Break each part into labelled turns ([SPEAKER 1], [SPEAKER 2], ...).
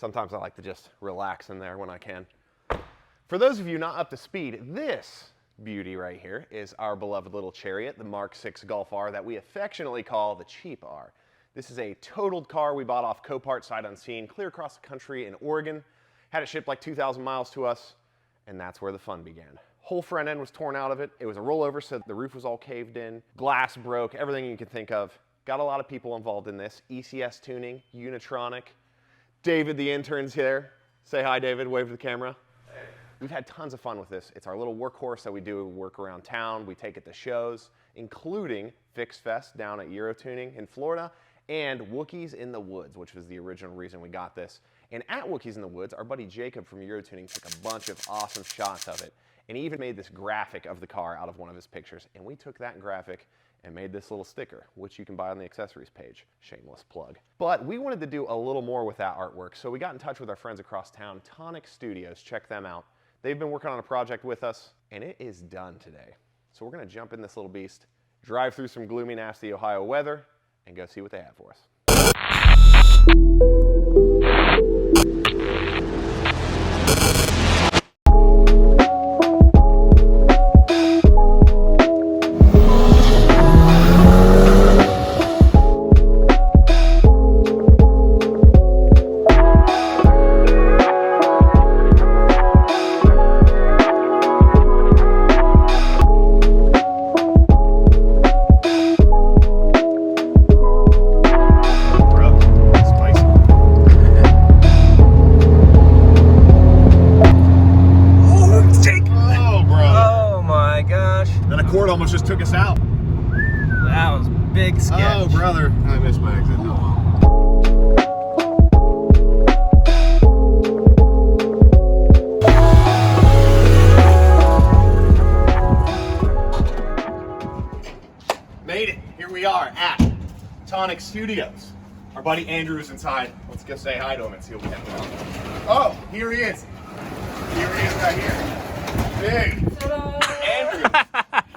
[SPEAKER 1] Sometimes I like to just relax in there when I can. For those of you not up to speed, this beauty right here is our beloved little Chariot, the Mark 6 Golf R that we affectionately call the Cheap R. This is a totaled car we bought off Copart sight unseen, clear across the country in Oregon. Had it shipped like 2,000 miles to us, and that's where the fun began. Whole front end was torn out of it. It was a rollover, so the roof was all caved in. Glass broke, everything you can think of. Got a lot of people involved in this. ECS tuning, Unitronic. David, the intern's here. Say hi, David. Wave to the camera. Hey. We've had tons of fun with this. It's our little workhorse that we do work around town. We take it to shows, including Fix Fest down at Eurotuning in Florida, and Wookiees in the Woods, which was the original reason we got this. And at Wookiees in the Woods, our buddy Jacob from Eurotuning took a bunch of awesome shots of it. And he even made this graphic of the car out of one of his pictures. And we took that graphic and made this little sticker, which you can buy on the accessories page. Shameless plug. But we wanted to do a little more with that artwork, so we got in touch with our friends across town, Tonic Studios. Check them out. They've been working on a project with us, and it is done today. So we're gonna jump in this little beast, drive through some gloomy, nasty Ohio weather, and go see what they have for us.
[SPEAKER 2] Almost just took us out.
[SPEAKER 3] That was big sketch.
[SPEAKER 2] Oh, brother. I missed my exit. Oh, well. Made it. Here we are at Tonic Studios. Our buddy Andrew is inside. Let's go say hi to him and see what we have going on. Oh, here he is. Here he is right here. Big. Andrew.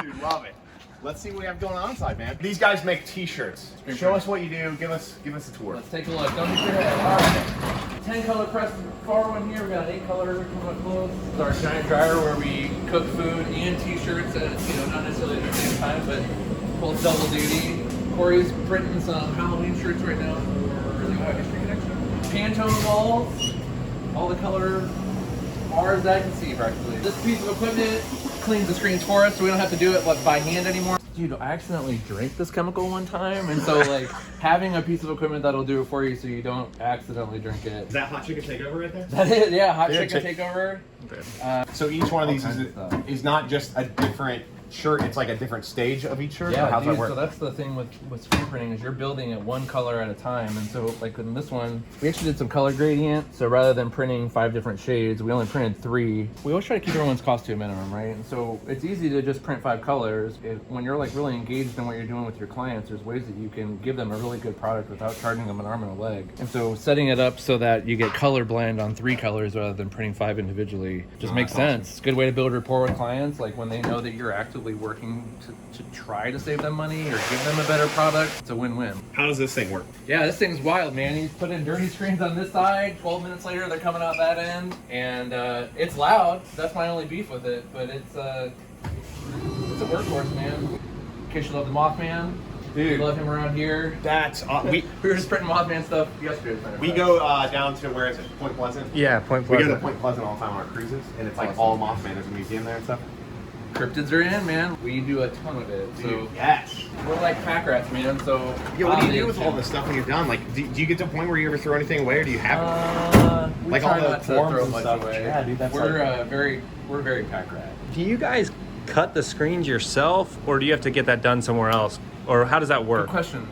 [SPEAKER 2] Dude, love it. Let's see what we have going on inside, man. These guys make t-shirts. Show us what you do. Give us a tour.
[SPEAKER 3] Let's take a look. Don't get your head. All right. 10 color press far one here. We got an 8 color coming up close. It's our giant dryer where we cook food and t-shirts at, not necessarily at the same time, but both double duty. Corey's printing some Halloween shirts right now for the Ohio History Connection. Pantone walls. All the color bars that I can see practically. This piece of equipment cleans the screens for us, so we don't have to do it by hand anymore. Dude, I accidentally drank this chemical one time, and so like having a piece of equipment that'll do it for you so you don't accidentally drink it.
[SPEAKER 2] Is that Hot Chicken Takeover right there?
[SPEAKER 3] That is, yeah, Hot Chicken Takeover.
[SPEAKER 2] Okay. So each one of these is not just a different shirt, it's like a different stage of each shirt?
[SPEAKER 3] Yeah,
[SPEAKER 2] how's that work?
[SPEAKER 3] So that's the thing with screen printing is you're building it one color at a time. And so like in this one, we actually did some color gradient. So rather than printing 5 different shades, we only printed 3. We always try to keep everyone's cost to a minimum, right? And so it's easy to just print 5 colors. When you're like really engaged in what you're doing with your clients, there's ways that you can give them a really good product without charging them an arm and a leg. And so setting it up so that you get color blend on 3 colors rather than printing 5 individually just makes sense. It's a good way to build rapport with clients, like when they know that you're actively working to try to save them money or give them a better product. It's a win-win.
[SPEAKER 2] How does this thing work?
[SPEAKER 3] Yeah, this thing's wild, man. He's put in dirty screens on this side. 12 minutes later, they're coming out that end, and it's loud. That's my only beef with it, but it's a workhorse, man. In case you love the Mothman, dude, love him around here.
[SPEAKER 2] That's
[SPEAKER 3] we were just printing Mothman stuff yesterday.
[SPEAKER 2] We go down to, where is it? Point Pleasant.
[SPEAKER 3] Yeah, Point Pleasant.
[SPEAKER 2] We go to Point Pleasant all the time on our cruises, and it's like all Mothman. There's a museum there and stuff.
[SPEAKER 3] Cryptids are in, man. We do a ton of it. So
[SPEAKER 2] dude, yes.
[SPEAKER 3] We're like pack rats, man. So
[SPEAKER 2] yeah, what do you do with all this stuff when you're done? Like, do you get to a point where you ever throw anything away, or do you have it?
[SPEAKER 3] We
[SPEAKER 2] like
[SPEAKER 3] try
[SPEAKER 2] all the
[SPEAKER 3] not to
[SPEAKER 2] forms
[SPEAKER 3] throw
[SPEAKER 2] and
[SPEAKER 3] much
[SPEAKER 2] stuff.
[SPEAKER 3] away.
[SPEAKER 2] Yeah, dude, that's
[SPEAKER 3] we're very pack rat.
[SPEAKER 4] Do you guys cut the screens yourself, or do you have to get that done somewhere else, or how does that work?
[SPEAKER 3] Good question.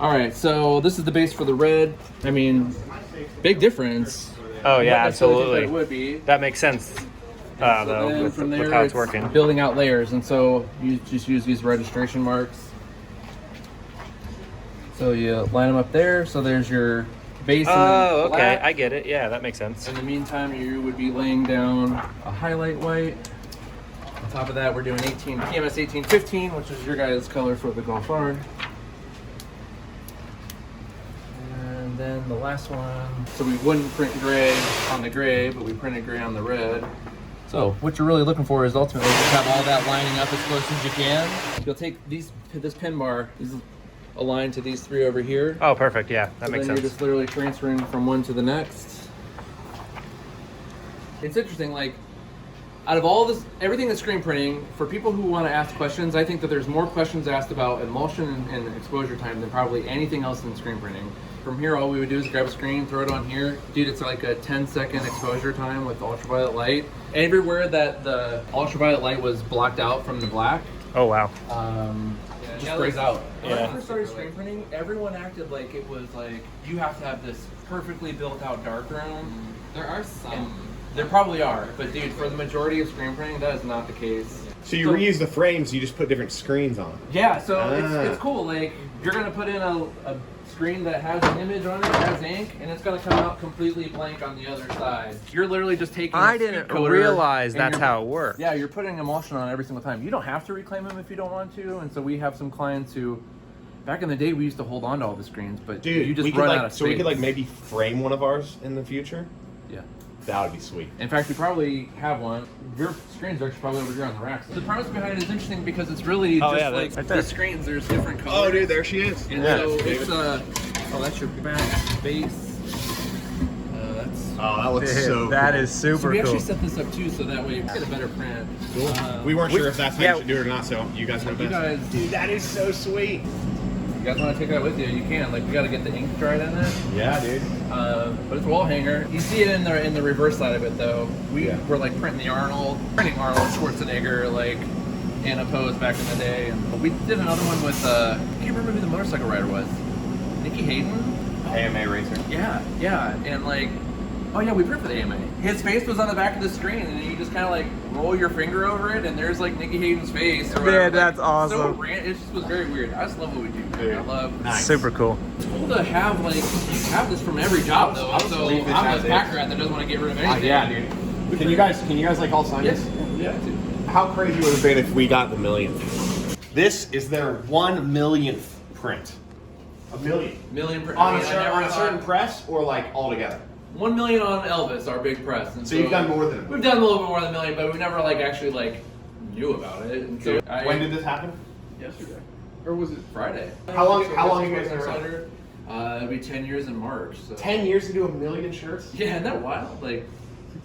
[SPEAKER 3] All right, so this is the base for the red. I mean, big difference.
[SPEAKER 4] Oh yeah, absolutely.
[SPEAKER 3] That it would be.
[SPEAKER 4] That makes sense.
[SPEAKER 3] So
[SPEAKER 4] with,
[SPEAKER 3] from there,
[SPEAKER 4] with how it's working.
[SPEAKER 3] Building out layers, and so you just use these registration marks. So you line them up there. So there's your base.
[SPEAKER 4] Oh, okay,
[SPEAKER 3] black.
[SPEAKER 4] I get it. Yeah, that makes sense.
[SPEAKER 3] In the meantime, you would be laying down a highlight white. On top of that, we're doing PMS 1815, which is your guys' color for the Golf R. And then the last one, so we wouldn't print gray on the gray, but we printed gray on the red. So what you're really looking for is ultimately just have all that lining up as close as you can. You'll take this pin bar, is aligned to these 3 over here.
[SPEAKER 4] Oh, perfect. Yeah, that makes
[SPEAKER 3] Then
[SPEAKER 4] sense.
[SPEAKER 3] you're just literally transferring from one to the next. It's interesting, like, out of all this, everything that's screen printing, for people who want to ask questions, I think that there's more questions asked about emulsion and exposure time than probably anything else in screen printing. From here, all we would do is grab a screen, throw it on here. Dude, it's like a 10-second exposure time with ultraviolet light. Everywhere that the ultraviolet light was blocked out from the black,
[SPEAKER 4] Oh, wow.
[SPEAKER 3] just sprays out. When I
[SPEAKER 4] Yeah.
[SPEAKER 3] first started screen printing, everyone acted like it was like, you have to have this perfectly built out darkroom.
[SPEAKER 5] There are some.
[SPEAKER 3] There probably are, but dude, for the majority of screen printing, that is not the case.
[SPEAKER 2] So you reuse the frames, you just put different screens on.
[SPEAKER 3] Yeah, so
[SPEAKER 2] Ah.
[SPEAKER 3] it's cool. Like, you're gonna put in a screen that has an image on it, has ink, and it's gonna come out completely blank on the other side. You're literally just taking.
[SPEAKER 4] I
[SPEAKER 3] a speed
[SPEAKER 4] didn't
[SPEAKER 3] coater
[SPEAKER 4] realize
[SPEAKER 3] and
[SPEAKER 4] that's
[SPEAKER 3] you're-
[SPEAKER 4] how it works.
[SPEAKER 3] Yeah, you're putting emulsion on every single time. You don't have to reclaim them if you don't want to, and so we have some clients who, back in the day, we used to hold on to all the screens, but
[SPEAKER 2] Dude,
[SPEAKER 3] you just
[SPEAKER 2] we could
[SPEAKER 3] run
[SPEAKER 2] like,
[SPEAKER 3] out of space.
[SPEAKER 2] so we could like maybe frame one of ours in the future.
[SPEAKER 3] Yeah.
[SPEAKER 2] That would be sweet.
[SPEAKER 3] In fact, we probably have one. Your screens are actually probably over here on the racks. The premise behind it is interesting because it's really
[SPEAKER 4] Oh,
[SPEAKER 3] just
[SPEAKER 4] yeah,
[SPEAKER 3] like
[SPEAKER 4] that's right there.
[SPEAKER 3] the screens. There's different colors.
[SPEAKER 2] Oh, dude, there she is.
[SPEAKER 3] And
[SPEAKER 2] Yeah.
[SPEAKER 3] so it's oh, that's your back base. That's.
[SPEAKER 2] Oh, that looks so
[SPEAKER 4] That
[SPEAKER 2] cool.
[SPEAKER 4] is super
[SPEAKER 3] So we
[SPEAKER 4] cool.
[SPEAKER 3] actually set this up too, so that way you get a better print.
[SPEAKER 2] Cool. We weren't sure if that's how
[SPEAKER 4] yeah.
[SPEAKER 2] you should do it or not, so you guys know
[SPEAKER 3] You
[SPEAKER 2] best.
[SPEAKER 3] guys,
[SPEAKER 2] Dude, that is so sweet.
[SPEAKER 3] you guys want to take that with you? You can. Like, we got to get the ink dried in it.
[SPEAKER 2] Yeah, dude.
[SPEAKER 3] But it's a wall hanger. You see it in the reverse side of it though. We were like printing Arnold Schwarzenegger, like in a pose back in the day. And we did another one with I can't remember who the motorcycle rider was. Nicky Hayden.
[SPEAKER 2] AMA Racer.
[SPEAKER 3] Yeah, and like, oh yeah, we print for the AMA. His face was on the back of the screen, and then you just kind of like roll your finger over it, and there's like Nicky Hayden's face. Or
[SPEAKER 4] Man,
[SPEAKER 3] whatever.
[SPEAKER 4] that's
[SPEAKER 3] So
[SPEAKER 4] awesome.
[SPEAKER 3] it just was very weird. I just love what we do.
[SPEAKER 2] Dude,
[SPEAKER 3] I love.
[SPEAKER 2] nice.
[SPEAKER 4] Super cool.
[SPEAKER 3] It's cool to have like you have this from every job though.
[SPEAKER 2] I was
[SPEAKER 3] So
[SPEAKER 2] believe this
[SPEAKER 3] I'm
[SPEAKER 2] has
[SPEAKER 3] a
[SPEAKER 2] it.
[SPEAKER 3] packer rat that doesn't want to get rid of anything.
[SPEAKER 2] Yeah, dude. Can you guys like all sign
[SPEAKER 3] Yes.
[SPEAKER 2] this?
[SPEAKER 3] Yeah.
[SPEAKER 2] How crazy would it have been if we got the millionth? This is their 1 millionth print. A million.
[SPEAKER 3] Million
[SPEAKER 2] On
[SPEAKER 3] I
[SPEAKER 2] a,
[SPEAKER 3] mean, I
[SPEAKER 2] certain,
[SPEAKER 3] never
[SPEAKER 2] on a certain
[SPEAKER 3] thought-
[SPEAKER 2] press or like all together?
[SPEAKER 3] 1 million on Elvis, our big press. And
[SPEAKER 2] So you've done more than a million.
[SPEAKER 3] We've done a little bit more than a million, but we never like actually like knew about it. And so
[SPEAKER 2] When did this happen?
[SPEAKER 3] Yesterday. Or was it Friday?
[SPEAKER 2] How long have you guys been around?
[SPEAKER 3] It'll be 10 years in March. So.
[SPEAKER 2] 10 years to do 1 million shirts?
[SPEAKER 3] Yeah, isn't that wild? Like,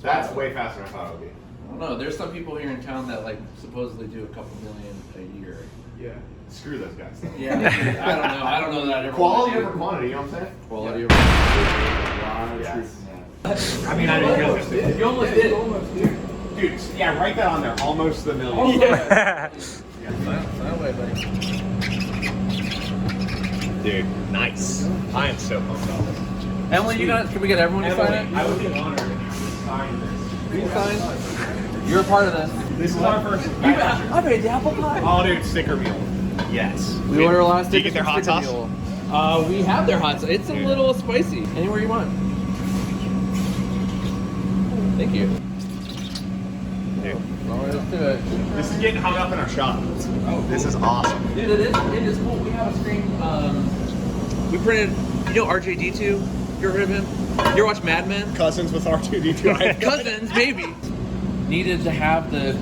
[SPEAKER 2] That's way faster than I thought it would be.
[SPEAKER 3] I don't know. There's some people here in town that like supposedly do a couple million a year.
[SPEAKER 2] Yeah. Screw those guys.
[SPEAKER 3] Yeah. I don't know. I don't know that I ever.
[SPEAKER 2] Quality
[SPEAKER 3] wanna
[SPEAKER 2] over
[SPEAKER 3] do-
[SPEAKER 2] quantity, you know what I'm saying?
[SPEAKER 3] Quality over.
[SPEAKER 2] Yes. I mean, I didn't realize it.
[SPEAKER 3] You almost did.
[SPEAKER 2] Dude, yeah, write that on there. Almost the million.
[SPEAKER 3] Yeah. That way, buddy.
[SPEAKER 2] Dude, nice. I am so pumped about this.
[SPEAKER 3] Emily, you got? Can we get everyone to sign it?
[SPEAKER 2] I would be honored if you signed this.
[SPEAKER 3] Will you sign? You're a part of this.
[SPEAKER 2] This is our first.
[SPEAKER 3] I made the apple pie.
[SPEAKER 2] Oh, dude, sticker meal. Yes.
[SPEAKER 3] We order a lot of
[SPEAKER 2] Did you
[SPEAKER 3] stickers
[SPEAKER 2] get their
[SPEAKER 3] from
[SPEAKER 2] hot
[SPEAKER 3] Sticker
[SPEAKER 2] sauce?
[SPEAKER 3] Mule. We have their hot sauce. It's a little spicy. Anywhere you want. Thank you.
[SPEAKER 2] Dude,
[SPEAKER 3] All right, let's do it.
[SPEAKER 2] this is getting hung up in our shop. Oh, this is awesome.
[SPEAKER 3] Dude, it is cool. We have a screen. We printed. You know RJD2? You ever heard of him? You ever watch Mad Men?
[SPEAKER 2] Cousins with R2D2.
[SPEAKER 3] Cousins, maybe. Needed to have the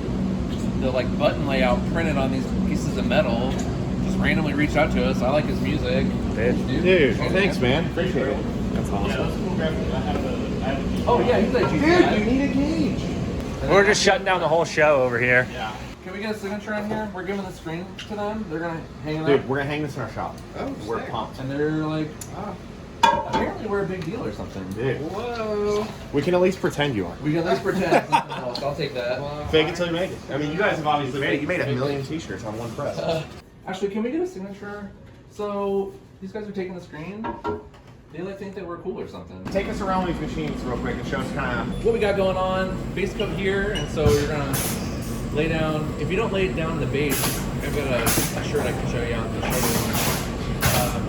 [SPEAKER 3] like button layout printed on these pieces of metal. Just randomly reached out to us. I like his music.
[SPEAKER 2] Dude, thanks, man. Appreciate it. That's awesome.
[SPEAKER 3] Oh yeah, he's like
[SPEAKER 2] Dude, you need a gauge.
[SPEAKER 4] We're just shutting down the whole show over here.
[SPEAKER 2] Yeah.
[SPEAKER 3] Can we get a signature on here? We're giving the screen to them. They're gonna hang it up.
[SPEAKER 2] Dude, we're gonna hang this in our shop.
[SPEAKER 5] Oh,
[SPEAKER 2] We're
[SPEAKER 5] sick.
[SPEAKER 2] pumped.
[SPEAKER 3] And they're like, apparently we're a big deal or something.
[SPEAKER 2] Dude,
[SPEAKER 5] Whoa.
[SPEAKER 2] we can at least pretend you are.
[SPEAKER 3] We can at least pretend something else. I'll take that.
[SPEAKER 2] Fake it till you make it. I mean, you guys have obviously made it. You made 1 million t-shirts on one press.
[SPEAKER 3] Actually, can we get a signature? So these guys are taking the screen. They like think that we're cool or something.
[SPEAKER 2] Take us around these machines real quick and show us kind of.
[SPEAKER 3] What we got going on? Base coat here, and so you're gonna lay down. If you don't lay down the base, I've got a shirt I can show you on the shoulder one.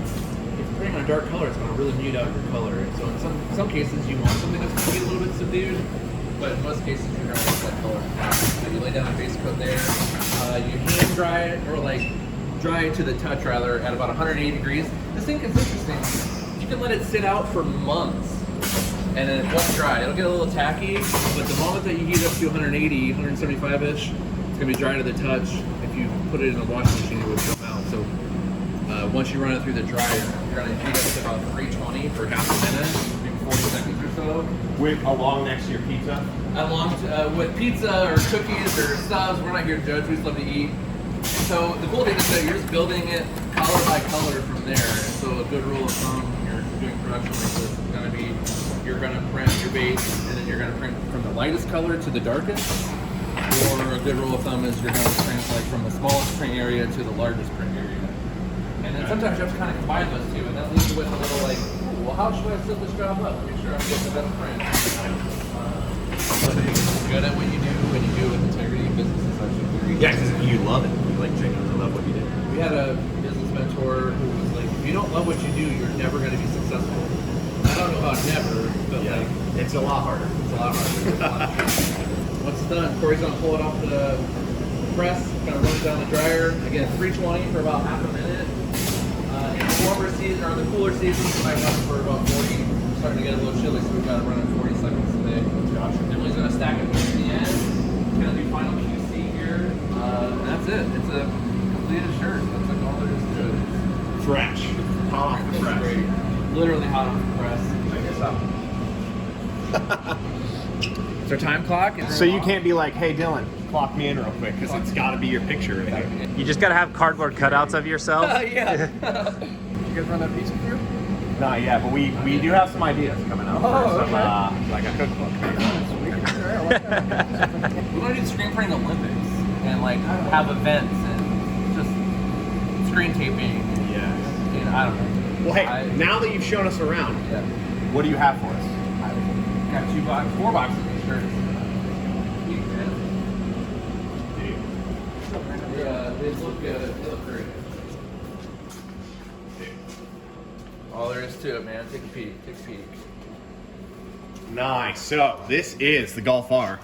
[SPEAKER 3] If you're putting on a dark color, it's gonna really mute out your color. And so in some cases, you want something that's gonna be a little bit subdued, but in most cases, you're gonna want that color. So you lay down a base coat there. You hand dry it, or like dry it to the touch rather, at about 180 degrees. This ink is interesting. you can let it sit out for months. And then once dry, it'll get a little tacky, but the moment that you heat up to 180, 175-ish, it's gonna be dry to the touch. If you put it in a washing machine, it would come out. So once you run it through the dryer, you're gonna heat up to about 320 for half a minute, maybe 40 seconds or so.
[SPEAKER 2] With along next to your pizza?
[SPEAKER 3] Along with pizza or cookies or subs, we're not here to judge, we just love to eat. So the cool thing is that you're just building it color by color from there. And so a good rule of thumb when you're doing production like this is gonna be, you're gonna print your base and then you're gonna print from the lightest color to the darkest. Or a good rule of thumb is you're gonna print like from the smallest print area to the largest print area. And then sometimes you have to kind of combine those two, and that leaves you with a little like, ooh, well, how should I set this job up? Make sure I'm getting the best print. So you're good at what you do, and you do it with integrity. Business is actually very easy.
[SPEAKER 2] Yeah, because you love it. You like genuinely love what you do.
[SPEAKER 3] We had a business mentor who was like, if you don't love what you do, you're never going to be successful. I don't know about never, but
[SPEAKER 2] Yeah,
[SPEAKER 3] like,
[SPEAKER 2] it's a lot harder.
[SPEAKER 3] it's a lot harder. Once it's done, Corey's going to pull it off the press, going to run it down the dryer. Again, 320 for about half a minute. In the warmer season, or the cooler seasons, it might run for about 40. We're starting to get a little chilly, so we've got to run at 40 seconds today. Emily's going to stack it at the end. It's going to do final QC here. And that's it. It's a completed shirt. That's like all there is to it.
[SPEAKER 2] Fresh. Hot off the
[SPEAKER 3] It's
[SPEAKER 2] press.
[SPEAKER 3] great. Literally hot off the press. It's our time clock.
[SPEAKER 2] So you can't be like, hey Dylan, clock me in real quick, because it's got to be your picture right here.
[SPEAKER 4] You just gotta have cardboard cutouts of yourself.
[SPEAKER 3] Yeah.
[SPEAKER 2] You guys run that pizza through? Not yet, but we do have some ideas coming up.
[SPEAKER 3] Oh,
[SPEAKER 2] for some, like a cookbook.
[SPEAKER 3] We want to do the screen printing Olympics and like have events and just screen taping.
[SPEAKER 2] Yes.
[SPEAKER 3] And I don't know.
[SPEAKER 2] Well, hey, now that you've shown us around,
[SPEAKER 3] Yeah.
[SPEAKER 2] what do you have for us?
[SPEAKER 3] I got 4 boxes of shirts. Yeah, they look good. They look great. All there is to it, man. Take a peek. Take a peek.
[SPEAKER 2] Nice. So this is the Golf R.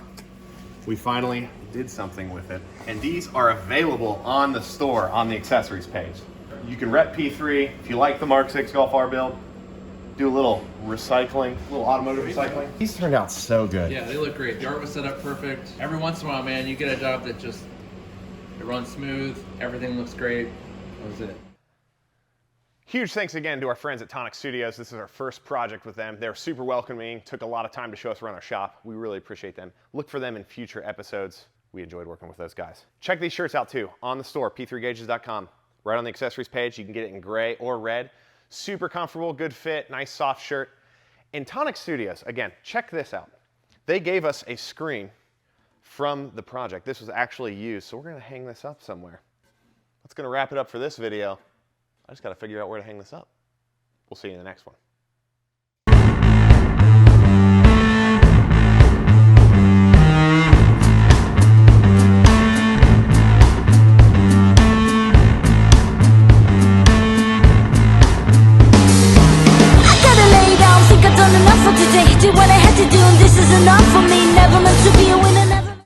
[SPEAKER 2] We finally did something with it, and these are available on the store on the accessories page. You can rep P3 if you like the Mark 6 Golf R build. Do a little recycling, a little automotive recycling. These turned out so good.
[SPEAKER 3] Yeah, they look great. The art was set up perfect. Every once in a while, man, you get a job that just it runs smooth. Everything looks great. That was it.
[SPEAKER 1] Huge thanks again to our friends at Tonic Studios. This is our first project with them. They're super welcoming, took a lot of time to show us around our shop. We really appreciate them. Look for them in future episodes. We enjoyed working with those guys. Check these shirts out too on the store, p3gauges.com. Right on the accessories page, you can get it in gray or red. Super comfortable, good fit, nice soft shirt. In Tonic Studios, again, check this out. They gave us a screen from the project. This was actually used, so we're gonna hang this up somewhere. That's gonna wrap it up for this video. I just gotta figure out where to hang this up. We'll see you in the next one.
[SPEAKER 5] I gotta lay down, think I've done enough for today. Did what I had to do and this is enough.